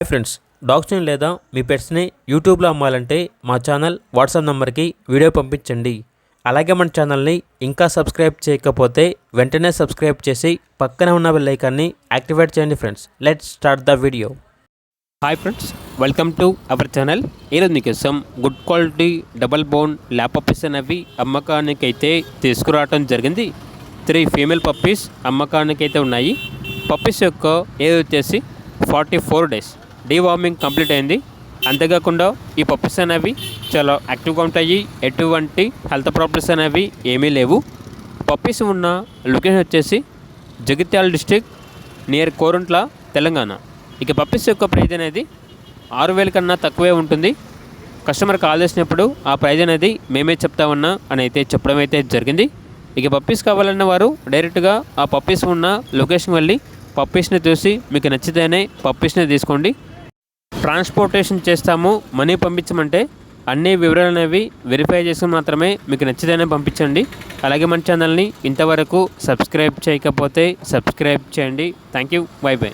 Hi friends, డాగ్స్ని లేదా మీ పెట్స్ని యూట్యూబ్లో అమ్మాలంటే మా ఛానల్ వాట్సాప్ నెంబర్కి వీడియో పంపించండి. అలాగే మన ఛానల్ని ఇంకా సబ్స్క్రైబ్ చేయకపోతే వెంటనే సబ్స్క్రైబ్ చేసి పక్కనే ఉన్న బెల్ ఐకాన్ని యాక్టివేట్ చేయండి. Friends, let's start the video. Hi friends, welcome to our channel. ఈరోజు మీకోసం good quality double bone lap puppies అనేవి అమ్మకానికైతే తీసుకురావడం జరిగింది. 3 ఫీమేల్ పప్పీస్ అమ్మకానికైతే ఉన్నాయి. పప్పీస్ యొక్క ఏజ్ వచ్చేసి 44 డేస్. డీవార్మింగ్ కంప్లీట్ అయింది. అంతేకాకుండా ఈ పప్పీస్ అనేవి చాలా యాక్టివ్గా ఉంటాయి. ఎటువంటి హెల్త్ ప్రాబ్లమ్స్ అనేవి ఏమీ లేవు. పప్పీస్ ఉన్న లొకేషన్ వచ్చేసి జగిత్యాల డిస్టిక్ నియర్ కోరుంట్ల, తెలంగాణ. ఇక పప్పీస్ యొక్క ప్రైజ్ అనేది 6,000 కన్నా తక్కువే ఉంటుంది. కస్టమర్ కాల్ చేసినప్పుడు ఆ ప్రైజ్ అనేది మేమే చెప్తామన్నా అని అయితే చెప్పడం అయితే జరిగింది. ఇక పప్పీస్ కావాలన్న వారు డైరెక్ట్గా ఆ పప్పీస్ ఉన్న లొకేషన్ వెళ్ళి పప్పీస్ని చూసి మీకు నచ్చితేనే పప్పీస్ని తీసుకోండి. ట్రాన్స్పోర్టేషన్ చేస్తాము, మనీ పంపించమంటే అన్ని వివరాలు అనేవి వెరిఫై చేసి మాత్రమే మీకు నచ్చితేనే పంపించండి. అలాగే మన ఛానల్ని ఇంతవరకు సబ్స్క్రైబ్ చేయకపోతే సబ్స్క్రైబ్ చేయండి. Thank you, by by.